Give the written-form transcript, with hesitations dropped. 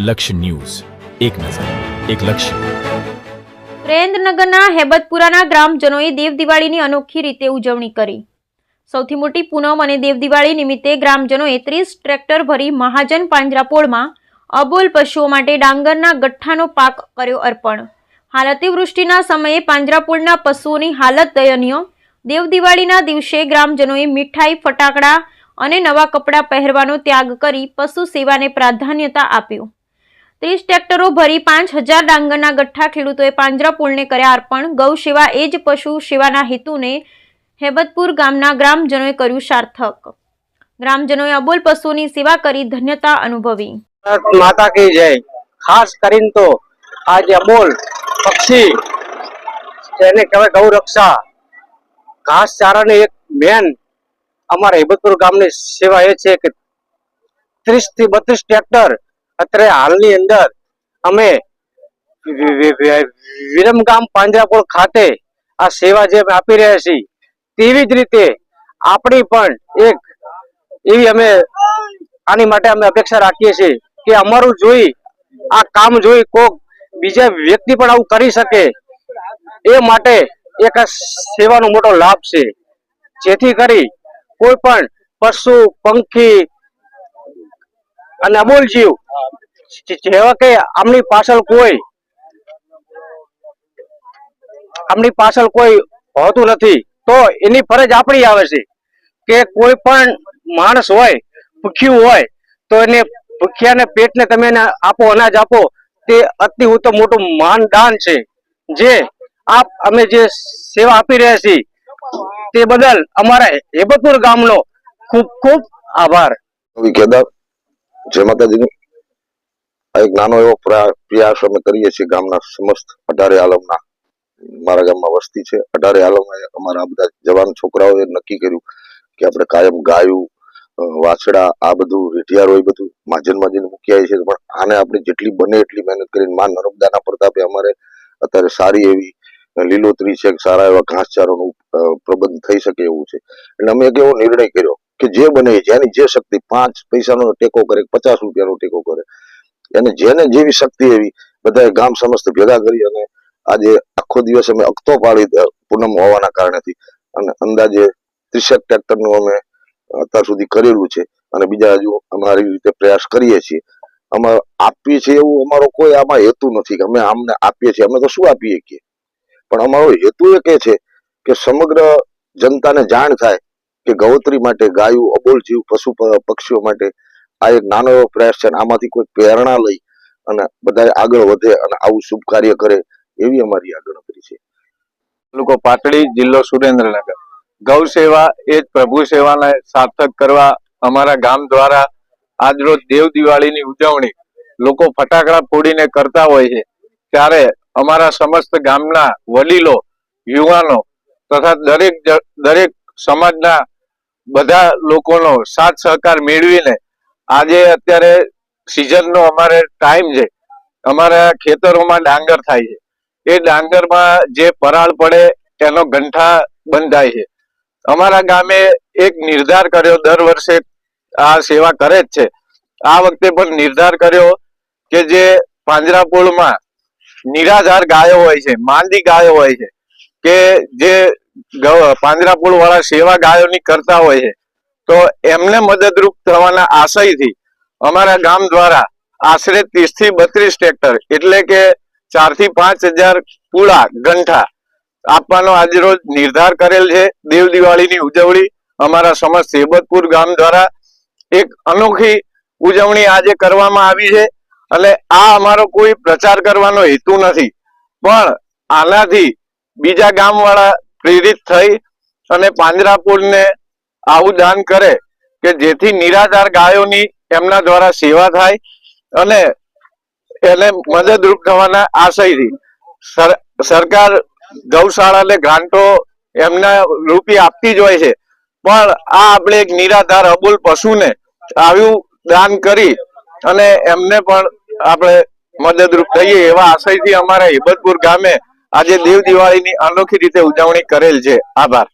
લક્ષ્ય ન્યૂઝ, એક નજર, એક લક્ષ્ય. સુરેન્દ્રનગરના હેબતપુરાના ગ્રામજનોએ દેવ દિવાળીની અનોખી રીતે ઉજવણી કરી. સૌથી મોટી પૂનમ અને દેવ દિવાળી નિમિત્તે ગ્રામજનોએ 30 ટ્રેક્ટર ભરી મહાજન પાંજરાપોળમાં અબોલ પશુઓ માટે ડાંગરના ગઠ્ઠાનો પાક કર્યો અર્પણ. હાલ અતિવૃષ્ટિના સમયે પાંજરાપોળના પશુઓની હાલત દયનીય. દેવ દિવાળીના દિવસે ગ્રામજનોએ મીઠાઈ, ફટાકડા અને નવા કપડાં પહેરવાનો ત્યાગ કરી પશુ સેવાને પ્રાધાન્યતા આપ્યું. 30 ટ્રેક્ટરો ભરી 5000 ડાંગરના ગઠ્ઠા ખેડૂતોએ પાંજરાપોળને કર્યા અર્પણ. ગૌ સેવા એ જ પશુ સેવાના હેતુને હેબતપુર ગામના ગ્રામજનોએ કર્યું સાર્થક. ગ્રામજનોએ અબોલ પશુઓની સેવા કરી ધન્યતા અનુભવી. માતા કી જય. ખાસ કરીને તો આજે અબોલ પક્ષી તેને કહેવાય ગૌ રક્ષા ઘાસ ચારાની એક મેન અમારા હેબતપુર ગામની સેવા એ છે કે 30 થી 32 ટ્રેક્ટર અત્યારે હાલની અંદર અમે વિરમગામ પાંજરાપોળ ખાતે આ સેવા જે અમે આપી રહ્યા છીએ તેવી જ રીતે આપણી પણ એક એવી અમે આની માટે અમે અપેક્ષા રાખીએ છીએ કે અમારું જોઈ આ કામ જોઈ કોક બીજા વ્યક્તિ પણ આવું કરી શકે એ માટે એક આ સેવાનો મોટો લાભ છે, જેથી કરી કોઈ પણ પશુ, પંખી અને અબોલ જીવ જેવા કે આમની પાછળ કોઈ હોતું નથી, તો એની ફરજ આપણી આવે છે કે કોઈ પણ માણસ હોય ભૂખ્યું હોય તો એને ભૂખ્યાને પેટને તમે એને આપો, અનાજ આપો, તે અતિ ઉત્તમ મોટું માનદાન છે. જે અમે જે સેવા આપી રહ્યા છીએ તે બદલ અમારા હેબતપુર ગામનો ખૂબ ખૂબ આભાર. કેદાર જય માતાજીની એક નાનો એવો પ્રયાસ અમે કરીએ છીએ ગામના સમસ્ત 18 આલમના. મારા ગામમાં વસ્તી છે 18 આલમમાં. અમારા બધા જવાન છોકરાઓએ નક્કી કર્યું કે આપણે કાયમ ગાયું, વાછડા, આ બધું રેઢિયારો એ બધું માજનમાં જઈને મૂકી આવી છે, પણ આને આપણે જેટલી બને એટલી મહેનત કરીને માં નર્મદાના પ્રતાપે અમારે અત્યારે સારી એવી લીલોતરી છે, સારા એવા ઘાસચારોનો પ્રબંધ થઈ શકે એવું છે. એટલે અમે એક એવો નિર્ણય કર્યો કે જે બને જેની જે શક્તિ 5 પૈસાનો ટેકો કરે, 50 રૂપિયાનો ટેકો કરે, એને જેને જેવી શક્તિ એવી બધા ગામ સમસ્ત ભેગા કરી અને આજે આખો દિવસ અમે અખતો પાડી પૂનમ હોવાના કારણેથી અને અંદાજે 30 ટ્રેક્ટરનું અમે અત્યાર સુધી કરેલું છે અને બીજા હજુ અમારી રીતે પ્રયાસ કરીએ છીએ. અમે આપીએ છીએ એવું અમારો કોઈ આમાં હેતુ નથી કે અમે આમને આપીએ છીએ, અમે તો શું આપીએ છીએ, પણ અમારો હેતુ એક એ છે કે સમગ્ર જનતાને જાણ થાય કે ગૌત્રી માટે, ગાયું, અબોલ જીવ, પશુ પક્ષીઓ માટે આ એક નાનો એવો પ્રયાસ છે. આમાંથી કોઈ પ્રેરણા લઈ અને બધા આગળ વધે અને આવું શુભ કાર્ય કરે એવી અમારી આ ગણતરી છે. તાલુકો પાટડી, જિલ્લો સુરેન્દ્રનગર. ગૌ સેવા એ જ પ્રભુ સેવાને સાર્થક કરવા અમારા ગામ દ્વારા આજરોજ દેવ દિવાળીની ઉજવણી લોકો ફટાકડા ફોડીને કરતા હોય છે, ત્યારે અમારા સમસ્ત ગામના વડીલો, યુવાનો તથા દરેક સમાજના બધા લોકોનો સાથ સહકાર મેળવીને આજે અત્યારે સિઝનનો અમારે ટાઈમ છે, અમારા ખેતરોમાં ડાંગર થાય છે, એ ડાંગરમાં જે પરાળ પડે એનો ગંઠા બંધાય છે. અમારા ગામે એક નિર્ધાર કર્યો, દર વર્ષે આ સેવા કરે જ છે, આ વખતે પણ નિર્ધાર કર્યો કે જે પાંજરાપોળમાં નિરાધાર ગાયો હોય છે, માંદી ગાયો હોય છે, કે જે પાંજરાપોળ વાળા સેવા ગાયોની કરતા હોય છે, તો એમને મદદરૂપ થવાના આશયથી અમારા ગામ દ્વારા આશરે 30 થી 32 ટ્રેક્ટર એટલે કે 4 થી 5000 પૂળા ગંઠા આપવાનો આજરોજ નિર્ધાર કરેલ છે. દેવ દિવાળીની ઉજવણી અમારા સમસ્ત હેબતપુર ગામ દ્વારા એક અનોખી ઉજવણી આજે કરવામાં આવી છે અને આ અમારો કોઈ પ્રચાર કરવાનો હેતુ નથી, પણ આનાથી બીજા ગામ વાળા પ્રેરિત થઈ અને પાંજરાપોળને આવું દાન કરે કે જેથી નિરાધાર ગાયોની એમના દ્વારા સેવા થાય અને એને મદદરૂપ થવાના આશયથી સરકાર ગૌશાળાને ગ્રાન્ટો એમના રૂપે આપતી જ હોય છે, પણ આ આપણે એક નિરાધાર અબોલ પશુને આવ્યું દાન કરી અને એમને પણ આપણે મદદરૂપ થઈએ એવા આશયથી અમારા હેબતપુર ગામે આજે દેવ દિવાળીની અનોખી રીતે ઉજવણી કરેલ છે. આભાર.